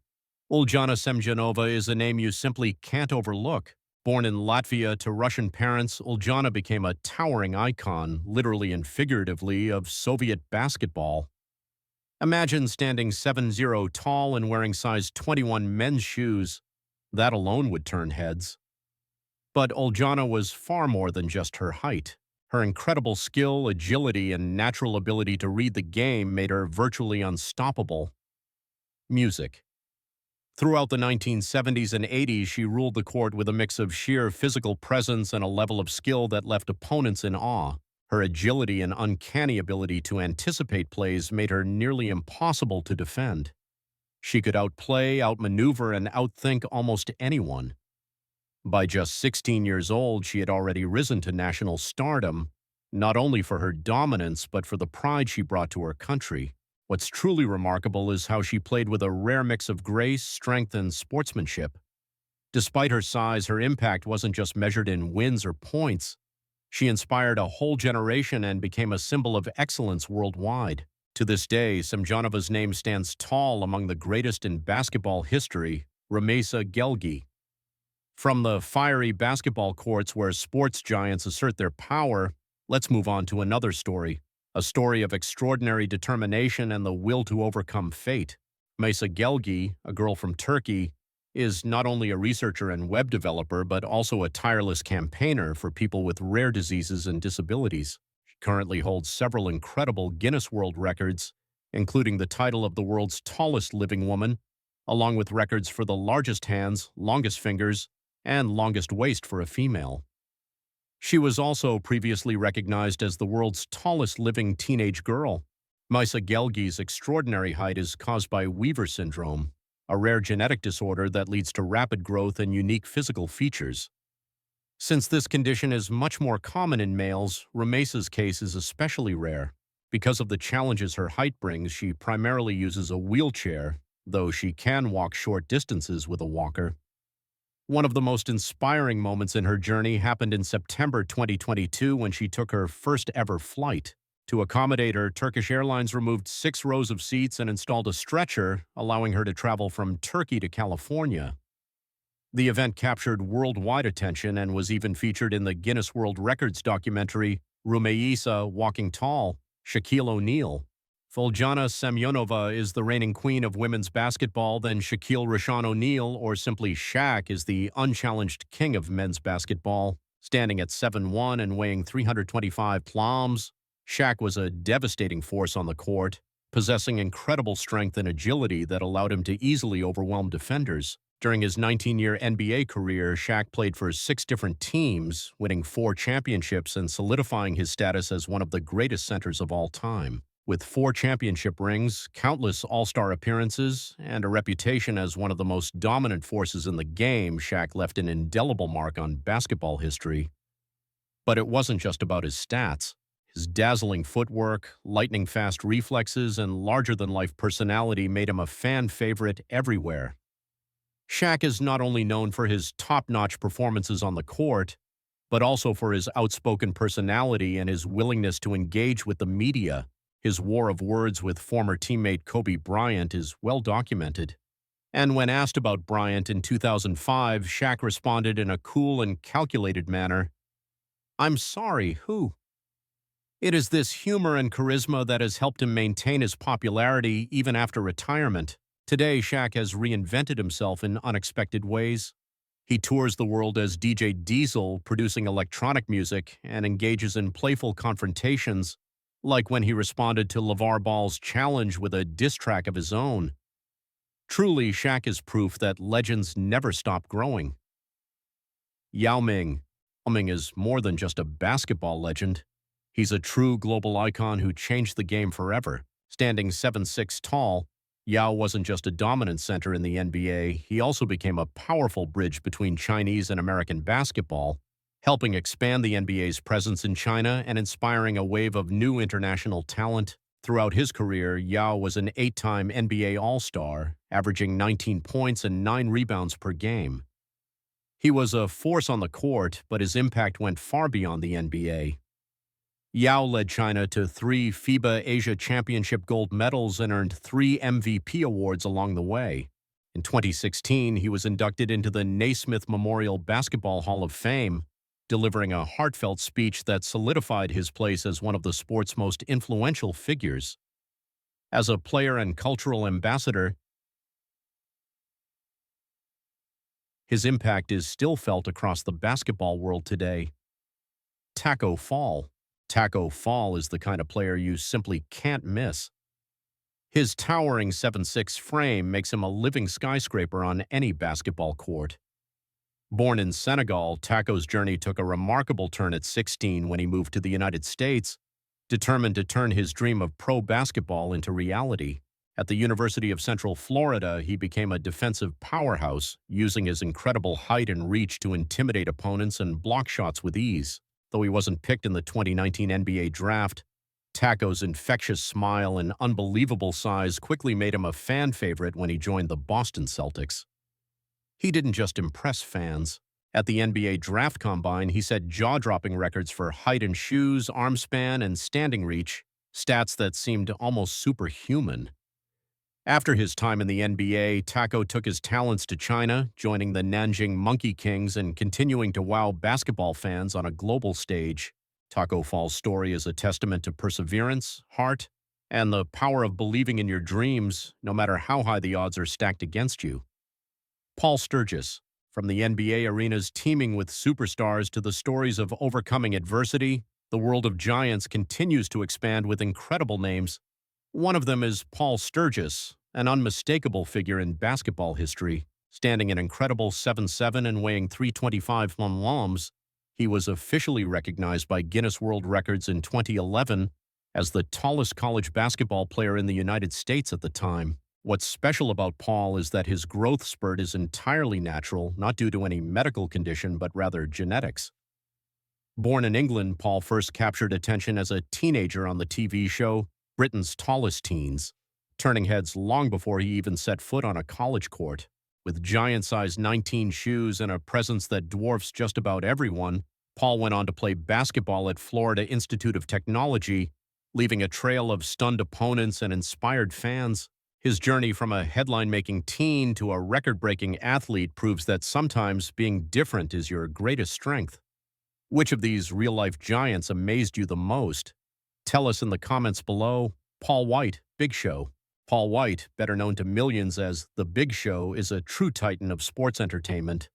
Uljana Semjonova is a name you simply can't overlook. Born in Latvia to Russian parents, Uljana became a towering icon, literally and figuratively, of Soviet basketball. Imagine standing 7'0" tall and wearing size 21 men's shoes. That alone would turn heads. But Uljana was far more than just her height. Her incredible skill, agility, and natural ability to read the game made her virtually unstoppable. Music. Throughout the 1970s and 80s, she ruled the court with a mix of sheer physical presence and a level of skill that left opponents in awe. Her agility and uncanny ability to anticipate plays made her nearly impossible to defend. She could outplay, outmaneuver, and outthink almost anyone. By just 16 years old, she had already risen to national stardom, not only for her dominance but for the pride she brought to her country. What's truly remarkable is how she played with a rare mix of grace, strength, and sportsmanship. Despite her size, her impact wasn't just measured in wins or points. She inspired a whole generation and became a symbol of excellence worldwide. To this day, Semjonova's name stands tall among the greatest in basketball history, Rumesa Gelgi. From the fiery basketball courts where sports giants assert their power, let's move on to another story, a story of extraordinary determination and the will to overcome fate. Mesa Gelgi, a girl from Turkey, is not only a researcher and web developer but also a tireless campaigner for people with rare diseases and disabilities. She currently holds several incredible Guinness World Records, including the title of the world's tallest living woman, along with records for the largest hands, longest fingers, and longest waist for a female. She was also previously recognized as the world's tallest living teenage girl. Mesa Gelgi's extraordinary height is caused by Weaver syndrome, a rare genetic disorder that leads to rapid growth and unique physical features. Since this condition is much more common in males, Rumesa's case is especially rare. Because of the challenges her height brings, she primarily uses a wheelchair, though she can walk short distances with a walker. One of the most inspiring moments in her journey happened in September 2022 when she took her first ever flight. To accommodate her, Turkish Airlines removed 6 rows of seats and installed a stretcher, allowing her to travel from Turkey to California. The event captured worldwide attention and was even featured in the Guinness World Records documentary Rumeisa Walking Tall, Shaquille O'Neal. If Uljana Semjonova is the reigning queen of women's basketball, then Shaquille O'Neal, or simply Shaq, is the unchallenged king of men's basketball. Standing at 7'1" and weighing 325 pounds, Shaq was a devastating force on the court, possessing incredible strength and agility that allowed him to easily overwhelm defenders. During his 19-year NBA career, Shaq played for 6 different teams, winning 4 championships and solidifying his status as one of the greatest centers of all time. With 4 championship rings, countless all-star appearances, and a reputation as one of the most dominant forces in the game, Shaq left an indelible mark on basketball history. But it wasn't just about his stats. His dazzling footwork, lightning-fast reflexes, and larger-than-life personality made him a fan favorite everywhere. Shaq is not only known for his top-notch performances on the court, but also for his outspoken personality and his willingness to engage with the media. His war of words with former teammate Kobe Bryant is well documented. And when asked about Bryant in 2005, Shaq responded in a cool and calculated manner, "I'm sorry, who?" It is this humor and charisma that has helped him maintain his popularity even after retirement. Today, Shaq has reinvented himself in unexpected ways. He tours the world as DJ Diesel, producing electronic music, and engages in playful confrontations, like when he responded to LeVar Ball's challenge with a diss track of his own. Truly, Shaq is proof that legends never stop growing. Yao Ming. Yao Ming is more than just a basketball legend. He's a true global icon who changed the game forever. Standing 7'6" tall, Yao wasn't just a dominant center in the NBA, he also became a powerful bridge between Chinese and American basketball. helping expand the NBA's presence in China and inspiring a wave of new international talent. Throughout his career, Yao was an 8-time NBA All-Star, averaging 19 points and 9 rebounds per game. He was a force on the court, but his impact went far beyond the NBA. Yao led China to 3 FIBA Asia Championship gold medals and earned 3 MVP awards along the way. In 2016, he was inducted into the Naismith Memorial Basketball Hall of Fame, delivering a heartfelt speech that solidified his place as one of the sport's most influential figures. As a player and cultural ambassador, his impact is still felt across the basketball world today. Tacko Fall. Tacko Fall is the kind of player you simply can't miss. His towering 7'6" frame makes him a living skyscraper on any basketball court. Born in Senegal, Tacko's journey took a remarkable turn at 16 when he moved to the United States, determined to turn his dream of pro basketball into reality. At the University of Central Florida, he became a defensive powerhouse, using his incredible height and reach to intimidate opponents and block shots with ease. Though he wasn't picked in the 2019 NBA draft, Tacko's infectious smile and unbelievable size quickly made him a fan favorite when he joined the Boston Celtics. He didn't just impress fans. At the NBA Draft Combine, he set jaw-dropping records for height and shoes, arm span, and standing reach, stats that seemed almost superhuman. After his time in the NBA, Tacko took his talents to China, joining the Nanjing Monkey Kings and continuing to wow basketball fans on a global stage. Tacko Fall's story is a testament to perseverance, heart, and the power of believing in your dreams, no matter how high the odds are stacked against you. Paul Sturgis. From the NBA arenas teeming with superstars to the stories of overcoming adversity, the world of giants continues to expand with incredible names. One of them is Paul Sturgis, an unmistakable figure in basketball history. Standing an incredible 7'7" and weighing 325 pounds, he was officially recognized by Guinness World Records in 2011 as the tallest college basketball player in the United States at the time. What's special about Paul is that his growth spurt is entirely natural, not due to any medical condition, but rather genetics. Born in England, Paul first captured attention as a teenager on the TV show Britain's Tallest Teens, turning heads long before he even set foot on a college court. With giant-sized 19 shoes and a presence that dwarfs just about everyone, Paul went on to play basketball at Florida Institute of Technology, leaving a trail of stunned opponents and inspired fans. His journey from a headline-making teen to a record-breaking athlete proves that sometimes being different is your greatest strength. Which of these real-life giants amazed you the most? Tell us in the comments below. Paul White, Big Show. Paul White, better known to millions as The Big Show, is a true titan of sports entertainment.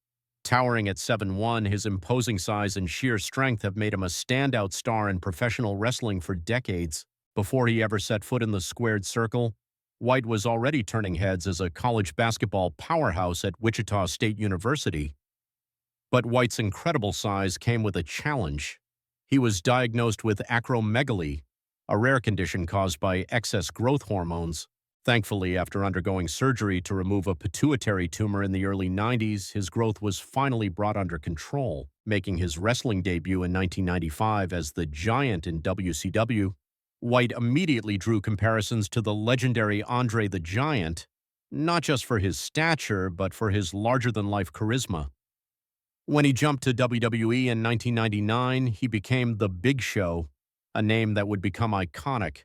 Towering at 7'1", his imposing size and sheer strength have made him a standout star in professional wrestling for decades. Before he ever set foot in the squared circle, White was already turning heads as a college basketball powerhouse at Wichita State University. But White's incredible size came with a challenge. He was diagnosed with acromegaly, a rare condition caused by excess growth hormones. Thankfully, after undergoing surgery to remove a pituitary tumor in the early 90s, his growth was finally brought under control, making his wrestling debut in 1995 as the Giant in WCW. White immediately drew comparisons to the legendary Andre the Giant, not just for his stature, but for his larger-than-life charisma. When he jumped to WWE in 1999, he became The Big Show, a name that would become iconic.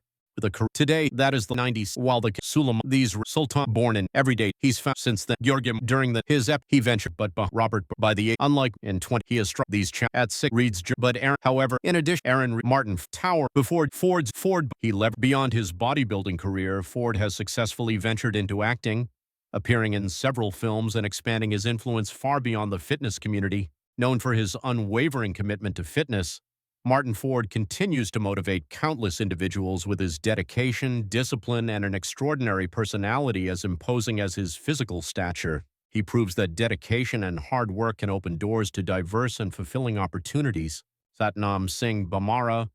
Today, that is the 90s, while the Suleiman, these Sultan born in every day, he's found since then. Yorgim during he ventured, but Robert by the unlike in 20, he has struck these at 6 reads, but Aaron, however, in addition, Aaron Martin Tower before Ford, he left beyond his bodybuilding career. Ford has successfully ventured into acting, appearing in several films and expanding his influence far beyond the fitness community. Known for his unwavering commitment to fitness, Martin Ford continues to motivate countless individuals with his dedication, discipline, and an extraordinary personality as imposing as his physical stature. He proves that dedication and hard work can open doors to diverse and fulfilling opportunities. Satnam Singh Bamara,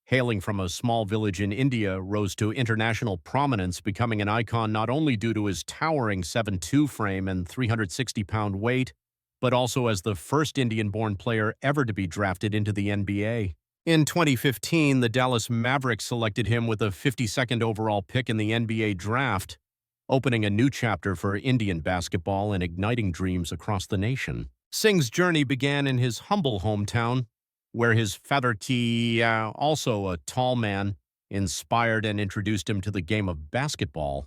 hailing from a small village in India, rose to international prominence, becoming an icon not only due to his towering 7'2" frame and 360-pound weight, but also as the first Indian-born player ever to be drafted into the NBA. In 2015, the Dallas Mavericks selected him with a 52nd overall pick in the NBA draft, opening a new chapter for Indian basketball and igniting dreams across the nation. Singh's journey began in his humble hometown, where his father, also a tall man, inspired and introduced him to the game of basketball.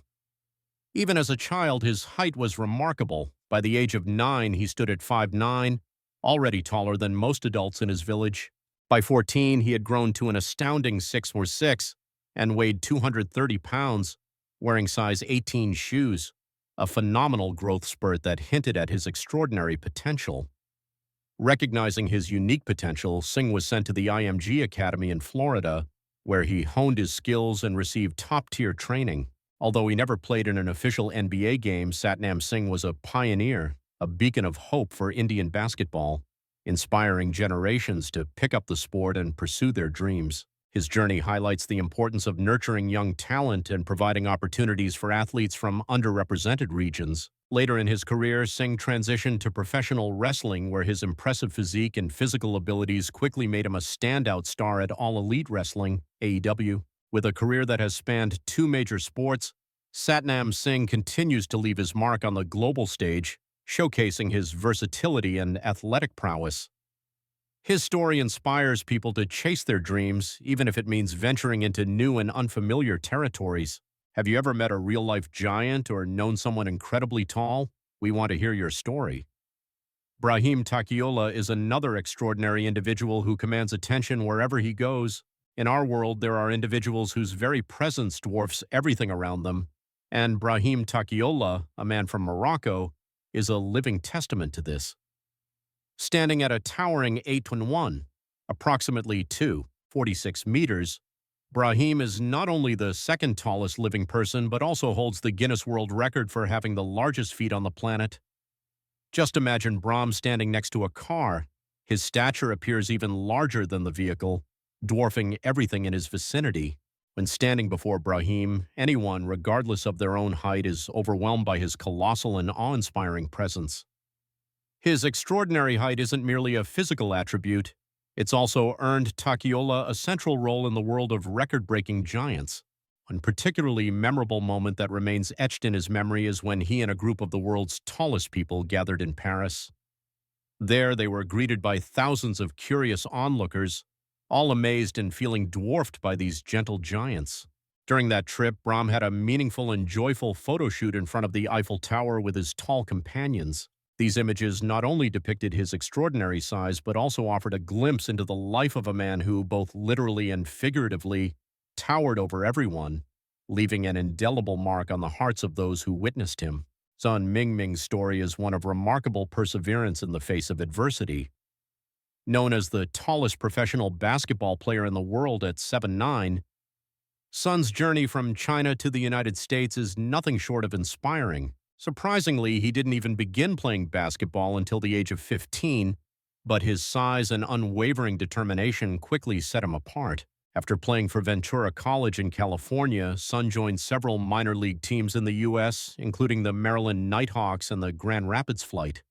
Even as a child, his height was remarkable. By the age of 9, he stood at 5'9", already taller than most adults in his village. By 14, he had grown to an astounding 6'6" and weighed 230 pounds, wearing size 18 shoes, a phenomenal growth spurt that hinted at his extraordinary potential. Recognizing his unique potential, Singh was sent to the IMG Academy in Florida, where he honed his skills and received top-tier training. Although he never played in an official NBA game, Satnam Singh was a pioneer, a beacon of hope for Indian basketball, inspiring generations to pick up the sport and pursue their dreams. His journey highlights the importance of nurturing young talent and providing opportunities for athletes from underrepresented regions. Later in his career, Singh transitioned to professional wrestling, where his impressive physique and physical abilities quickly made him a standout star at All Elite Wrestling, AEW. With a career that has spanned 2 major sports, Satnam Singh continues to leave his mark on the global stage, showcasing his versatility and athletic prowess. His story inspires people to chase their dreams, even if it means venturing into new and unfamiliar territories. Have you ever met a real-life giant or known someone incredibly tall? We want to hear your story. Brahim Takiola is another extraordinary individual who commands attention wherever he goes. In our world, there are individuals whose very presence dwarfs everything around them, and Brahim Takiola, a man from Morocco, is a living testament to this. Standing at a towering 8'1", approximately 246 meters, Brahim is not only the second tallest living person, but also holds the Guinness World Record for having the largest feet on the planet. Just imagine Brahm standing next to a car. His stature appears even larger than the vehicle, dwarfing everything in his vicinity. When standing before Brahim, anyone, regardless of their own height, is overwhelmed by his colossal and awe-inspiring presence. His extraordinary height isn't merely a physical attribute, it's also earned Takiola a central role in the world of record-breaking giants. One particularly memorable moment that remains etched in his memory is when he and a group of the world's tallest people gathered in Paris. There, they were greeted by thousands of curious onlookers, all amazed and feeling dwarfed by these gentle giants. During that trip, Brahm had a meaningful and joyful photo shoot in front of the Eiffel Tower with his tall companions. These images not only depicted his extraordinary size, but also offered a glimpse into the life of a man who, both literally and figuratively, towered over everyone, leaving an indelible mark on the hearts of those who witnessed him. Sun Mingming's story is one of remarkable perseverance in the face of adversity. Known as the tallest professional basketball player in the world at 7'9", Sun's journey from China to the United States is nothing short of inspiring. Surprisingly, he didn't even begin playing basketball until the age of 15, but his size and unwavering determination quickly set him apart. After playing for Ventura College in California, Sun joined several minor league teams in the U.S., including the Maryland Nighthawks and the Grand Rapids Flight.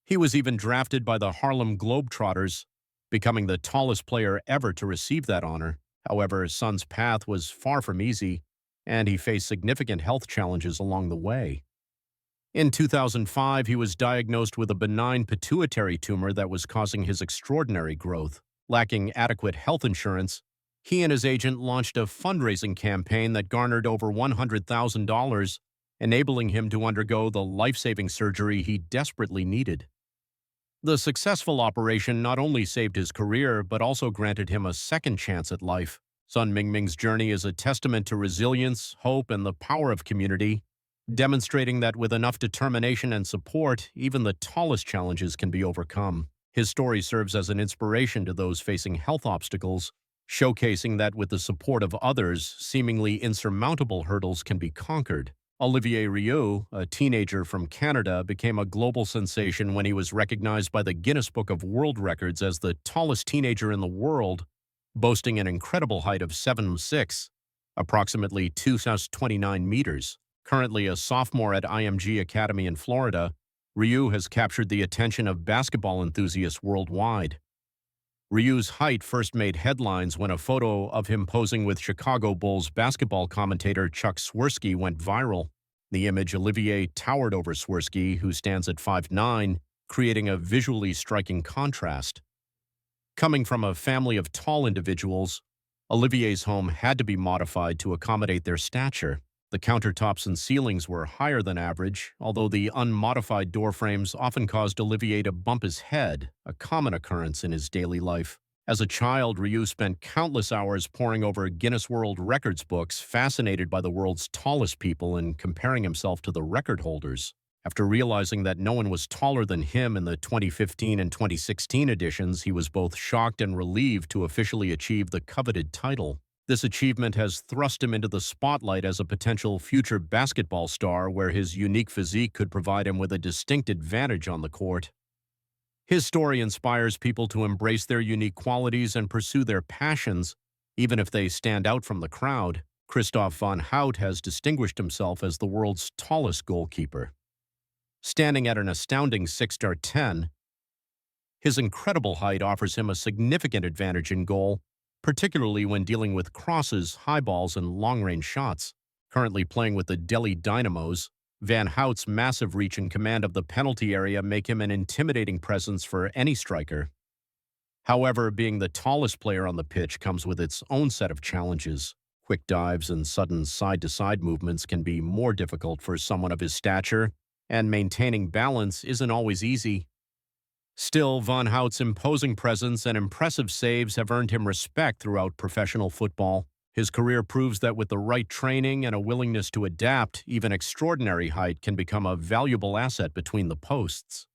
He was even drafted by the Harlem Globetrotters, becoming the tallest player ever to receive that honor. However, Sun's path was far from easy, and he faced significant health challenges along the way. In 2005, he was diagnosed with a benign pituitary tumor that was causing his extraordinary growth. Lacking adequate health insurance, he and his agent launched a fundraising campaign that garnered over $100,000, enabling him to undergo the life-saving surgery he desperately needed. The successful operation not only saved his career, but also granted him a second chance at life. Sun Mingming's journey is a testament to resilience, hope, and the power of community, demonstrating that with enough determination and support, even the tallest challenges can be overcome. His story serves as an inspiration to those facing health obstacles, showcasing that with the support of others, seemingly insurmountable hurdles can be conquered. Olivier Rioux, a teenager from Canada, became a global sensation when he was recognized by the Guinness Book of World Records as the tallest teenager in the world, boasting an incredible height of 7'6", approximately 229 meters. Currently a sophomore at IMG Academy in Florida, Ryu has captured the attention of basketball enthusiasts worldwide. Ryu's height first made headlines when a photo of him posing with Chicago Bulls basketball commentator Chuck Swirsky went viral. The image Olivier towered over Swirsky, who stands at 5'9", creating a visually striking contrast. Coming from a family of tall individuals, Olivier's home had to be modified to accommodate their stature. The countertops and ceilings were higher than average, although the unmodified door frames often caused Olivier to bump his head, a common occurrence in his daily life. As a child, Ryu spent countless hours poring over Guinness World Records books, fascinated by the world's tallest people and comparing himself to the record holders. After realizing that no one was taller than him in the 2015 and 2016 editions, he was both shocked and relieved to officially achieve the coveted title. This achievement has thrust him into the spotlight as a potential future basketball star, where his unique physique could provide him with a distinct advantage on the court. His story inspires people to embrace their unique qualities and pursue their passions, even if they stand out from the crowd. Christoph von Hout has distinguished himself as the world's tallest goalkeeper. Standing at an astounding 6'10", his incredible height offers him a significant advantage in goal, particularly when dealing with crosses, high balls, and long-range shots. Currently playing with the Delhi Dynamos, Van Hout's massive reach and command of the penalty area make him an intimidating presence for any striker. However, being the tallest player on the pitch comes with its own set of challenges. Quick dives and sudden side-to-side movements can be more difficult for someone of his stature, and maintaining balance isn't always easy. Still, von Hout's imposing presence and impressive saves have earned him respect throughout professional football. His career proves that with the right training and a willingness to adapt, even extraordinary height can become a valuable asset between the posts.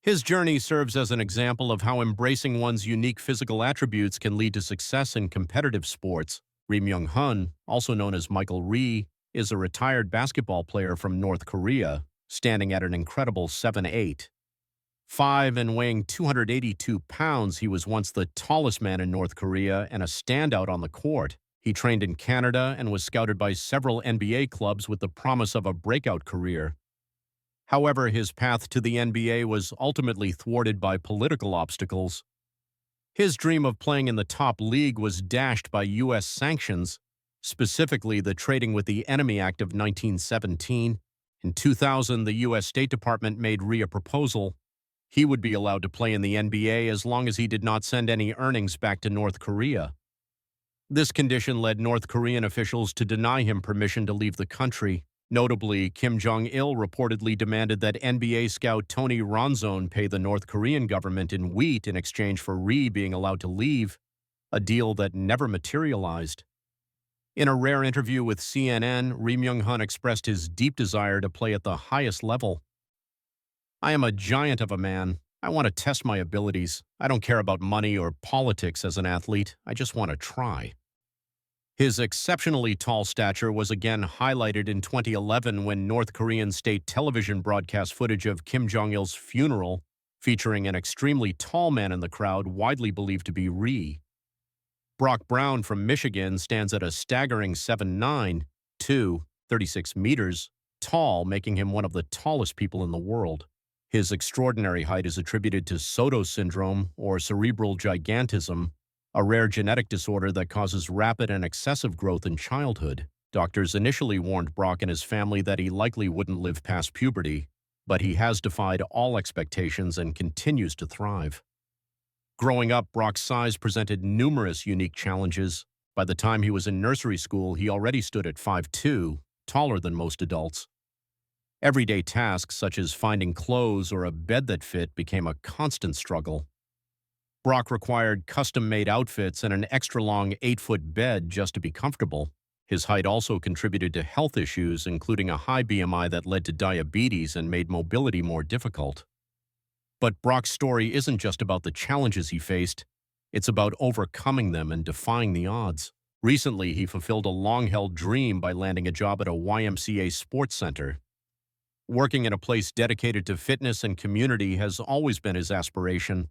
His journey serves as an example of how embracing one's unique physical attributes can lead to success in competitive sports. Ri Myung-hun, also known as Michael Ri, is a retired basketball player from North Korea, standing at an incredible 7'8". 5 and weighing 282 pounds, he was once the tallest man in North Korea and a standout on the court. He trained in Canada and was scouted by several NBA clubs with the promise of a breakout career. However, his path to the NBA was ultimately thwarted by political obstacles. His dream of playing in the top league was dashed by U.S. sanctions, specifically the Trading with the Enemy Act of 1917. In 2000, the U.S. State Department made Ri a proposal. He would be allowed to play in the NBA as long as he did not send any earnings back to North Korea. This condition led North Korean officials to deny him permission to leave the country. Notably, Kim Jong-il reportedly demanded that NBA scout Tony Ronzone pay the North Korean government in wheat in exchange for Ri being allowed to leave, a deal that never materialized. In a rare interview with CNN, Ri Myung-hun expressed his deep desire to play at the highest level. "I am a giant of a man. I want to test my abilities. I don't care about money or politics as an athlete. I just want to try." His exceptionally tall stature was again highlighted in 2011 when North Korean state television broadcast footage of Kim Jong-il's funeral, featuring an extremely tall man in the crowd widely believed to be Ri. Brock Brown from Michigan stands at a staggering 7'9", 36 meters, tall, making him one of the tallest people in the world. His extraordinary height is attributed to Soto syndrome, or cerebral gigantism, a rare genetic disorder that causes rapid and excessive growth in childhood. Doctors initially warned Brock and his family that he likely wouldn't live past puberty, but he has defied all expectations and continues to thrive. Growing up, Brock's size presented numerous unique challenges. By the time he was in nursery school, he already stood at 5'2", taller than most adults. Everyday tasks such as finding clothes or a bed that fit became a constant struggle. Brock required custom-made outfits and an extra-long 8-foot bed just to be comfortable. His height also contributed to health issues, including a high BMI that led to diabetes and made mobility more difficult. But Brock's story isn't just about the challenges he faced. It's about overcoming them and defying the odds. Recently, he fulfilled a long-held dream by landing a job at a YMCA sports center. Working in a place dedicated to fitness and community has always been his aspiration.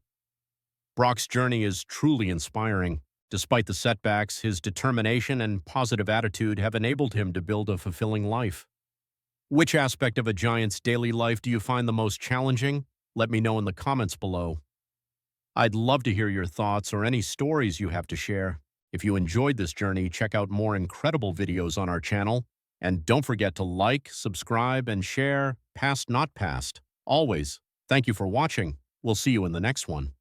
Brock's journey is truly inspiring. Despite the setbacks, his determination and positive attitude have enabled him to build a fulfilling life. Which aspect of a giant's daily life do you find the most challenging? Let me know in the comments below. I'd love to hear your thoughts or any stories you have to share. If you enjoyed this journey, check out more incredible videos on our channel. And don't forget to like, subscribe, and share Past Not Past. Always. Thank you for watching. We'll see you in the next one.